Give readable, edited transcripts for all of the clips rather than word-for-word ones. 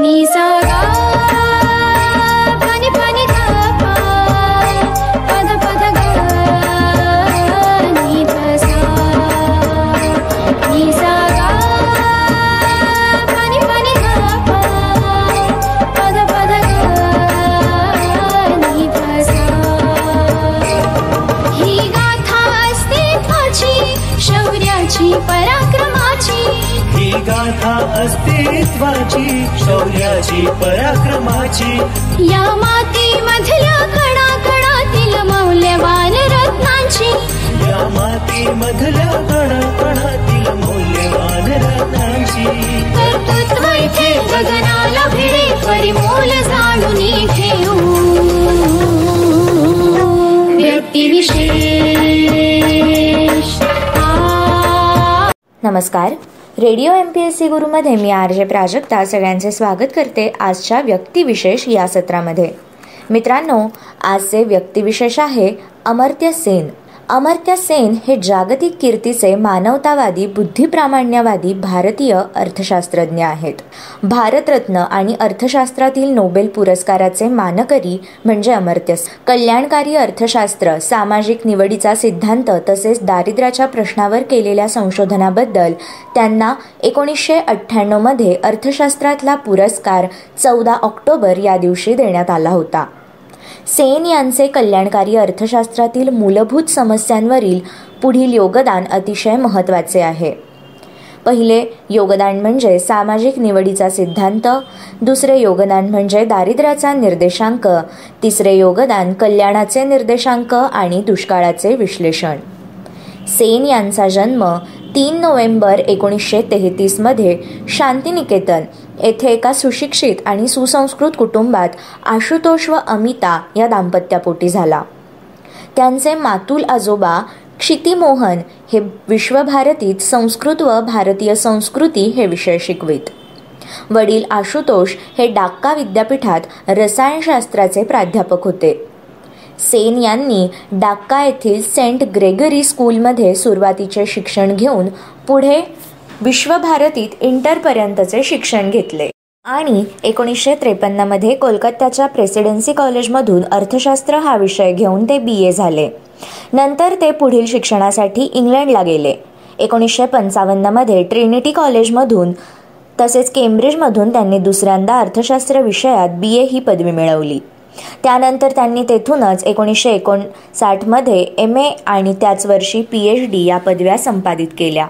नि सा गा पनि पनि धा पा पद पद गा नि ध सा नि सा गा पनि पनि धा पा पद पद गा नि ध सा ही गाथा अस्तित्वाची शौर्याची पराक्रमाची ही गाथा अस्तित्वाची शौर्याची पराक्रमाची या मातीमधल्या कणाकणातील मौल्यवान रत्नांची या मातीमधल्या कणाकणातील मौल्यवान रत्नांची कर्तृत्व इथे गगनाला भिडे परिमोल जाणून ठेवू व्यक्तिविशेष। नमस्कार, रेडिओ MPSC गुरुमध्ये मी RJ प्राजक्ता सगळ्यांचे स्वागत करते आजच्या व्यक्तिविशेष या सत्रामध्ये। मित्रांनो, आजचे व्यक्तिविशेष आहे अमर्त्य सेन। अमर्त्य सेन हे जागतिक कीर्तीचे मानवतावादी बुद्धिप्रामाण्यवादी भारतीय अर्थशास्त्रज्ञ आहेत। भारतरत्न आणि अर्थशास्त्रातील नोबेल पुरस्काराचे मानकरी म्हणजे अमर्त्य सेन। कल्याणकारी अर्थशास्त्र, सामाजिक निवडीचा सिद्धांत तसेच दारिद्र्याच्या प्रश्नावर केलेल्या संशोधनाबद्दल त्यांना 1998 मध्ये अर्थशास्त्रातला पुरस्कार 14 ऑक्टोबर या दिवशी देण्यात आला होता। सेन यांचे कल्याणकारी अर्थशास्त्रातील मूलभूत समस्यांवरील पुढील योगदान अतिशय महत्त्वाचे आहे। पहिले योगदान म्हणजे सामाजिक निवडीचा सिद्धांत, दुसरे योगदान म्हणजे दारिद्र्याचा निर्देशांक, तिसरे योगदान कल्याणाचे निर्देशांक आणि दुष्काळाचे विश्लेषण। सेन यांचा जन्म 3 नोव्हेंबर 1933 मध्ये शांतिनिकेतन येथे एका सुशिक्षित आणि सुसंस्कृत कुटुंबात आशुतोष व अमिता या दाम्पत्यापोटी झाला। त्यांचे मातुल आजोबा क्षितिमोहन हे विश्वभारतीत संस्कृत व भारतीय संस्कृती हे विषय शिकवित। वडील आशुतोष हे डाक्का विद्यापीठात रसायनशास्त्राचे प्राध्यापक होते। सेन यांनी डाक्का येथील सेंट ग्रेगरी स्कूलमध्ये सुरुवातीचे शिक्षण घेऊन पुढे विश्वभारतीत इंटरपर्यंतचे शिक्षण घेतले आणि 1953 मध्ये कोलकात्याच्या प्रेसिडेन्सी कॉलेजमधून अर्थशास्त्र हा विषय घेऊन ते BA झाले। नंतर ते पुढील शिक्षणासाठी इंग्लंडला गेले। 1955 मध्ये ट्रिनिटी कॉलेजमधून तसेच केम्ब्रिजमधून त्यांनी दुसऱ्यांदा अर्थशास्त्र विषयात BA ही पदवी मिळवली। त्यानंतर त्यांनी तेथूनच 1959 मध्ये MA आणि त्याच वर्षी PhD या पदव्या संपादित केल्या।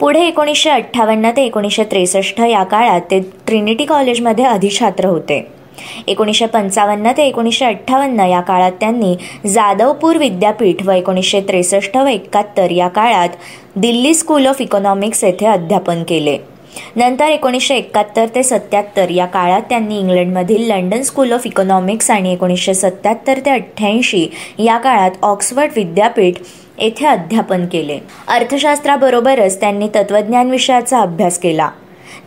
पुढे 1958 ते 1963 या काळात ते ट्रिनिटी कॉलेजमध्ये अधिछात्र होते। 1955 ते 1958 या काळात त्यांनी जादवपूर विद्यापीठ व 1963 व 71 या काळात दिल्ली स्कूल ऑफ इकॉनॉमिक्स येथे अध्यापन केले। नंतर 1971 ते 77 या काळात त्यांनी इंग्लंडमधील लंडन स्कूल ऑफ इकॉनॉमिक्स आणि 1977 ते 88 या काळात ऑक्सफर्ड विद्यापीठ येथे अध्यापन केले। अर्थशास्त्राबरोबरच त्यांनी तत्त्वज्ञान विषयाचा अभ्यास केला।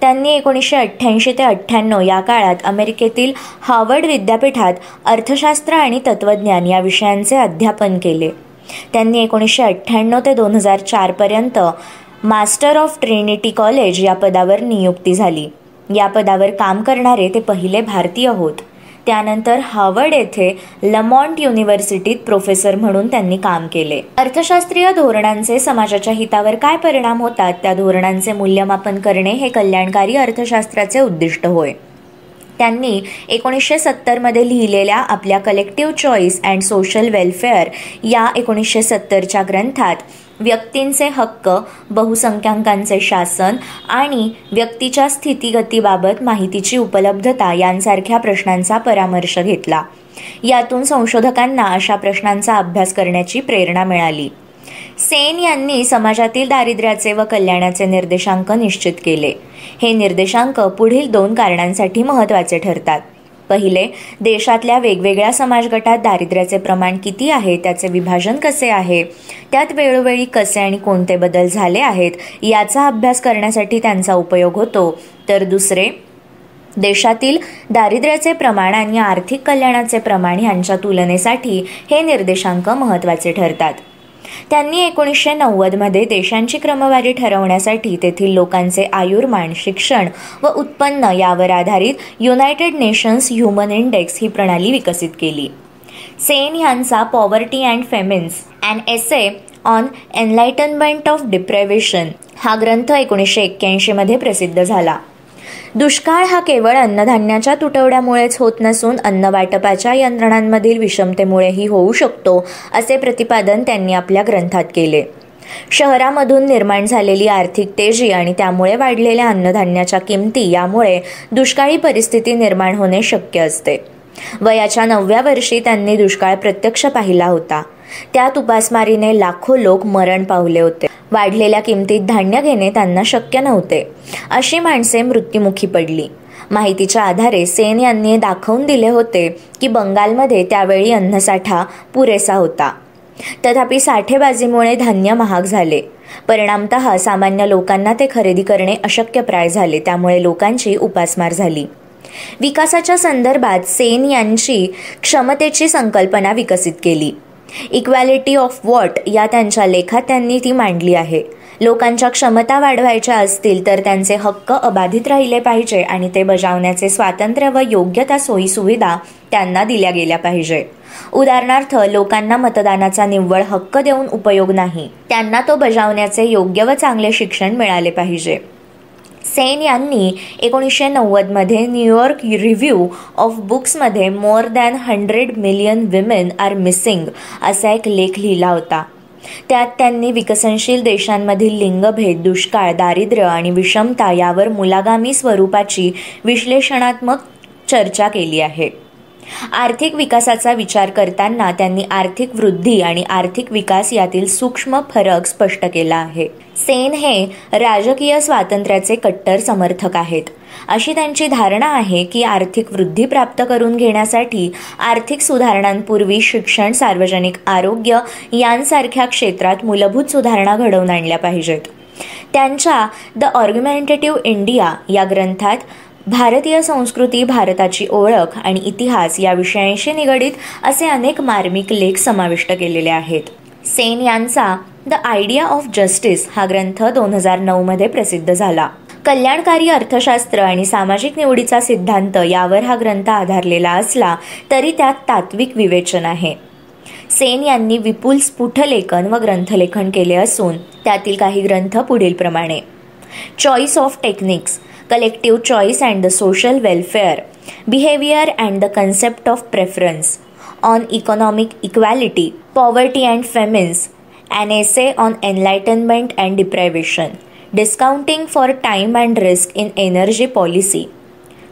त्यांनी 1988 ते 98 या काळात अमेरिकेतील हार्वर्ड विद्यापीठात अर्थशास्त्र आणि तत्त्वज्ञान या विषयांचे अध्यापन केले। त्यांनी 1998 ते 2004 पर्यंत मास्टर ऑफ ट्रिनिटी कॉलेज या पदावर नियुक्ती झाली। या पदावर काम करणारे ते पहिले भारतीय होत। त्यानंतर हार्वर्ड येथे लमॉन्ट युनिव्हर्सिटीत प्रोफेसर म्हणून त्यांनी काम केले। अर्थशास्त्रीय धोरणांचे समाजाच्या हितावर काय परिणाम होतात त्या धोरणांचे मूल्यमापन करणे हे कल्याणकारी अर्थशास्त्राचे उद्दिष्ट होय। त्यांनी 1970 मध्ये लिहिलेल्या आपल्या collective choice and social welfare या 1970च्या ग्रंथात व्यक्तींचे हक्क, बहुसंख्याकांचे शासन आणि व्यक्तीच्या स्थितीगतीबाबत माहितीची उपलब्धता यांसारख्या प्रश्नांचा परामर्श घेतला। यातून संशोधकांना अशा प्रश्नांचा अभ्यास करण्याची प्रेरणा मिळाली। सेन यांनी समाजातील दारिद्र्याचे व कल्याणाचे निर्देशांक निश्चित केले। हे निर्देशांक पुढील 2 कारणांसाठी महत्त्वाचे ठरतात। पहिले, देशातल्या वेगवेगळ्या समाजगटात दारिद्र्याचे प्रमाण किती आहे, त्याचे विभाजन कसे आहे, त्यात वेळोवेळी कसे आणि कोणते बदल झाले आहेत याचा अभ्यास करण्यासाठी त्यांचा उपयोग होतो। तर दुसरे, देशातील दारिद्र्याचे प्रमाण आणि आर्थिक कल्याणाचे प्रमाण यांच्या तुलनेसाठी हे निर्देशांक महत्त्वाचे ठरतात। त्यांनी 1990मध्ये देशांची क्रमवारी ठरवण्यासाठी तेथील लोकांचे आयुर्मान, शिक्षण व उत्पन्न यावर आधारित युनायटेड नेशन्स ह्युमन इंडेक्स ही प्रणाली विकसित केली. सेन यांचा poverty and famines an essay on enlightenment of deprivation हा ग्रंथ 1981मध्ये प्रसिद्ध झाला. दुष्काळ हा केवळ अन्नधान्याच्या तुटवड्यामुळेच होत नसून अन्न वाटपाच्या यंत्रणांमधील विषमतेमुळेही होऊ शकतो असे प्रतिपादन त्यांनी आपल्या ग्रंथात केले. शहरामधून निर्माण झालेली आर्थिक तेजी आणि त्यामुळे वाढलेल्या अन्नधान्याच्या किमती यामुळे दुष्काळी परिस्थिती निर्माण होणे शक्य असते. वयाच्या 9व्या वर्षी त्यांनी दुष्काळ प्रत्यक्ष पाहिला होता. त्यात उपासमारीने लाखो लोक मरण पावले होते. वाढलेल्या किमतीत धान्य घेणे त्यांना शक्य नव्हते. अशी माणसे मृत्युमुखी पडली. माहितीच्या आधारे सेन यांनी दाखवून दिले होते की बंगालमध्ये त्यावेळी अन्नसाठा पुरेसा होता. तथापि साठेबाजीमुळे धान्य महाग झाले. परिणामतः सामान्य लोकांना ते खरेदी करणे अशक्यप्राय झाले. त्यामुळे लोकांची उपासमार झाली. विकासाच्या संदर्भात सेन यांची क्षमतेची संकल्पना विकसित केली. इक्वॅलिटी ऑफ वॉट या त्यांच्या लेखात त्यांनी ती मांडली आहे. लोकांच्या क्षमता वाढवायच्या असतील तर त्यांचे हक्क अबाधित राहिले पाहिजे आणि ते बजावण्याचे स्वातंत्र्य व योग्य त्या सोयीसुविधा त्यांना दिल्या गेल्या पाहिजे. उदाहरणार्थ, लोकांना मतदानाचा निव्वळ हक्क देऊन उपयोग नाही, त्यांना तो बजावण्याचे योग्य व चांगले शिक्षण मिळाले पाहिजे. सेन यांनी 1990मध्ये न्यूयॉर्क रिव्ह्यू ऑफ बुक्समध्ये more than 100 million women are missing असा एक लेख लिहिला होता. त्यात त्यांनी विकसनशील देशांमधील लिंगभेद, दुष्काळ, दारिद्र्य आणि विषमता यावर मुलागामी स्वरूपाची विश्लेषणात्मक चर्चा केली आहे. आर्थिक विकासाचा विचार करताना त्यांनी आर्थिक वृद्धी आणि आर्थिक विकास यातील सूक्ष्म फरक स्पष्ट केला आहे. सेन हे राजकीय स्वातंत्र्याचे कट्टर समर्थक आहेत. अशी त्यांची धारणा आहे की आर्थिक वृद्धी प्राप्त करून घेण्यासाठी आर्थिक सुधारणांपूर्वी शिक्षण, सार्वजनिक आरोग्य यांसारख्या क्षेत्रात मूलभूत सुधारणा घडवून आणल्या पाहिजेत. त्यांच्या द आर्ग्युमेंटेटिव्ह इंडिया या ग्रंथात भारतीय संस्कृती, भारताची ओळख आणि इतिहास या विषयांशी निगडीत असे अनेक मार्मिक लेख समाविष्ट केलेले आहेत. सेन यांचा द आयडिया ऑफ जस्टिस हा ग्रंथ 2009मध्ये प्रसिद्ध झाला. कल्याणकारी अर्थशास्त्र आणि सामाजिक निवडीचा सिद्धांत यावर हा ग्रंथ आधारलेला असला तरी त्यात तात्विक विवेचन आहे. सेन यांनी विपुल स्फुटलेखन व ग्रंथलेखन केले असून त्यातील काही ग्रंथ पुढीलप्रमाणे: choice of techniques, collective choice and the social welfare, behaviour and the concept of preference, on economic equality, poverty and famines, an essay on enlightenment and deprivation, discounting for time and risk in energy policy,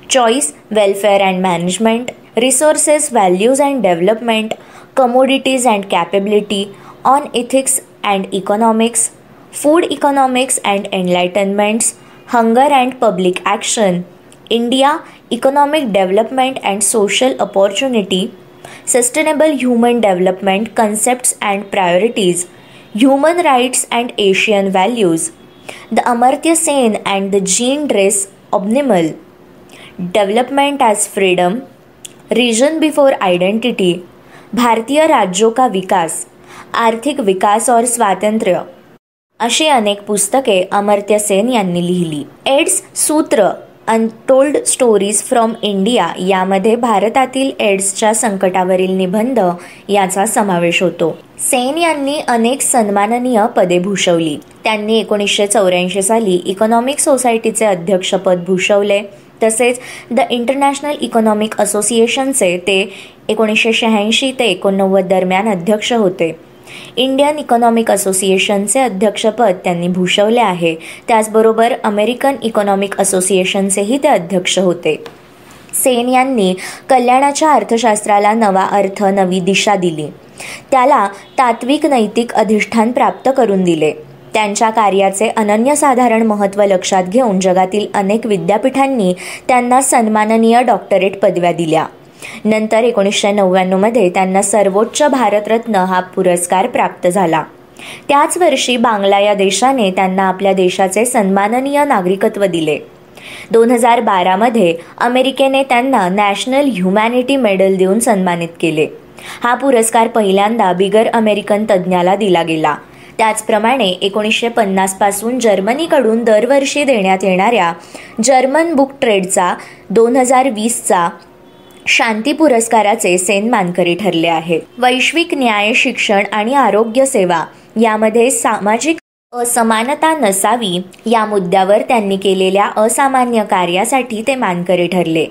choice, welfare and management, resources, values and development, commodities and capability, on ethics and economics, food economics and enlightenments, hunger and public action, India, economic development and social opportunity, sustainable human development concepts and priorities, Human Rights and Asian Values, The Amartya Sen and the Jean Dress Obnimal, Development as Freedom, Region Before Identity, भारतीय राज्यों का विकास, आर्थिक विकास और स्वातंत्र्य अशी अनेक पुस्तके अमर्त्य सेन यांनी लिहिली. एड्स सूत्र, अनटोल्ड स्टोरीज फ्रॉम इंडिया यामध्ये भारतातील एड्सच्या संकटावरील निबंध याचा समावेश होतो. सेन यांनी अनेक सन्माननीय पदे भूषवली. त्यांनी 1984 साली इकॉनॉमिक सोसायटीचे अध्यक्षपद भूषवले. तसेच द इंटरनॅशनल इकॉनॉमिक असोसिएशनचे ते 1986 ते 1989 दरम्यान अध्यक्ष होते. इंडियन इकॉनॉमिक असोसिएशनचे अध्यक्षपद त्यांनी भूषवले आहे. त्याचबरोबर अमेरिकन इकॉनॉमिक असोसिएशनचेही ते अध्यक्ष होते. सेन यांनी कल्याणाच्या अर्थशास्त्राला नवा अर्थ, नवी दिशा दिली. त्याला तात्विक नैतिक अधिष्ठान प्राप्त करून दिले. त्यांच्या कार्याचे अनन्यसाधारण महत्त्व लक्षात घेऊन जगातील अनेक विद्यापीठांनी त्यांना सन्माननीय डॉक्टरेट पदव्या दिल्या. नंतर 1999मध्ये त्यांना सर्वोच्च भारतरत्न हा पुरस्कार प्राप्त झाला. त्याच वर्षी बांगला या देशाने त्यांना आपल्या देशाचे सन्माननीय नागरिकत्व दिले. 2012मध्ये अमेरिकेने त्यांना नॅशनल ह्युमॅनिटी मेडल देऊन सन्मानित केले. हा पुरस्कार पहिल्यांदा बिगर अमेरिकन तज्ज्ञाला दिला गेला. त्याचप्रमाणे 1950 पासून जर्मनीकडून दरवर्षी देण्यात येणाऱ्या जर्मन बुक ट्रेडचा 2020चा शांती पुरस्काराचे सेन मानकरी ठरले आहेत. वैश्विक न्याय, शिक्षण आणि आरोग्य सेवा यामध्ये सामाजिक असमानता नसावी या मुद्द्यावर त्यांनी केलेल्या असामान्य कार्यासाठी ते मानकरी ठरले.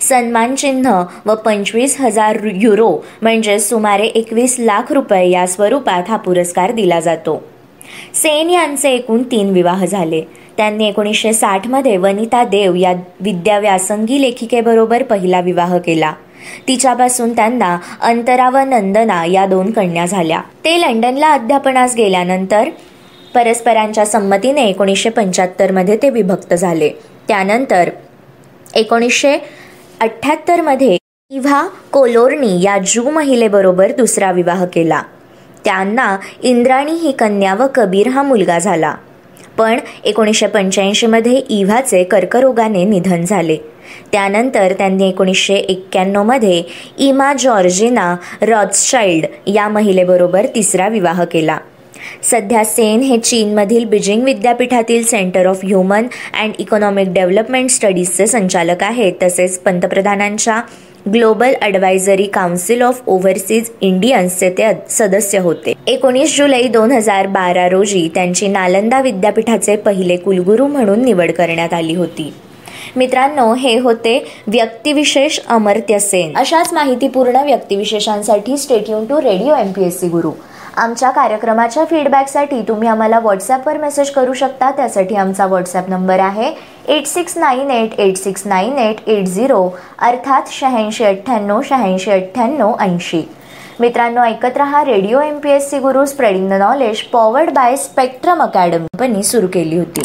सन्मान चिन्ह व 25,000 युरो म्हणजे सुमारे 21 लाख रुपये या स्वरूपात हा पुरस्कार दिला जातो. सेन यांचे एकूण 3 विवाह झाले. त्यांनी 1960 मध्ये वनिता देव या विद्याव्यासंगी लेखिकेबरोबर पहिला विवाह केला. तिच्यापासून त्यांना अंतरा व नंदना या 2 कन्या झाल्या. ते लंडनला अध्यापनास गेल्यानंतर परस्परांच्या संमतीने 1975 मध्ये ते विभक्त झाले. त्यानंतर 1978 मध्ये इव्हा कोलोर्नी या ज्यू महिलेबरोबर दुसरा विवाह केला. त्यांना इंद्राणी ही कन्या व कबीर हा मुलगा झाला. पण 1985 मध्ये इव्हाचे कर्करोगाने निधन झाले. त्यानंतर त्यांनी 1991 मध्ये इमा जॉर्जिना रॉथस्चाइल्ड या महिलेबरोबर तिसरा विवाह केला. सध्या सेन हे चीनमधील बीजिंग विद्यापीठातील Centre of Human and Economic Development स्टडीजचे संचालक आहेत. तसेच पंतप्रधानांच्या Global Advisory Council of Overseas इंडियन्सचे ते सदस्य होते. 19 जुलै 2012 रोजी त्यांची नालंदा विद्यापीठाचे पहिले कुलगुरू म्हणून निवड करण्यात आली होती. मित्रांनो, हे होते व्यक्तिविशेष अमर्त्य सेन. अशाच माहितीपूर्ण व्यक्तिविशेषांसाठी stay tune to radio MPSC Guru. आमच्या कार्यक्रमाच्या फीडबॅकसाठी तुम्ही आम्हाला व्हॉट्सॲपवर मेसेज करू शकता. त्यासाठी आमचा व्हॉट्सॲप नंबर आहे 8698869880 अर्थात 8698869880. मित्रांनो, ऐकत रहा radio MPSC Guru, spreading the knowledge, powered by spectrum academy सुरू केली होती.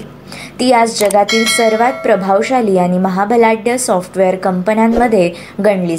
ती आज जगातील सर्वात प्रभावशाली आणि महाबलाढ्य सॉफ्टवेअर कंपन्यांमध्ये गणली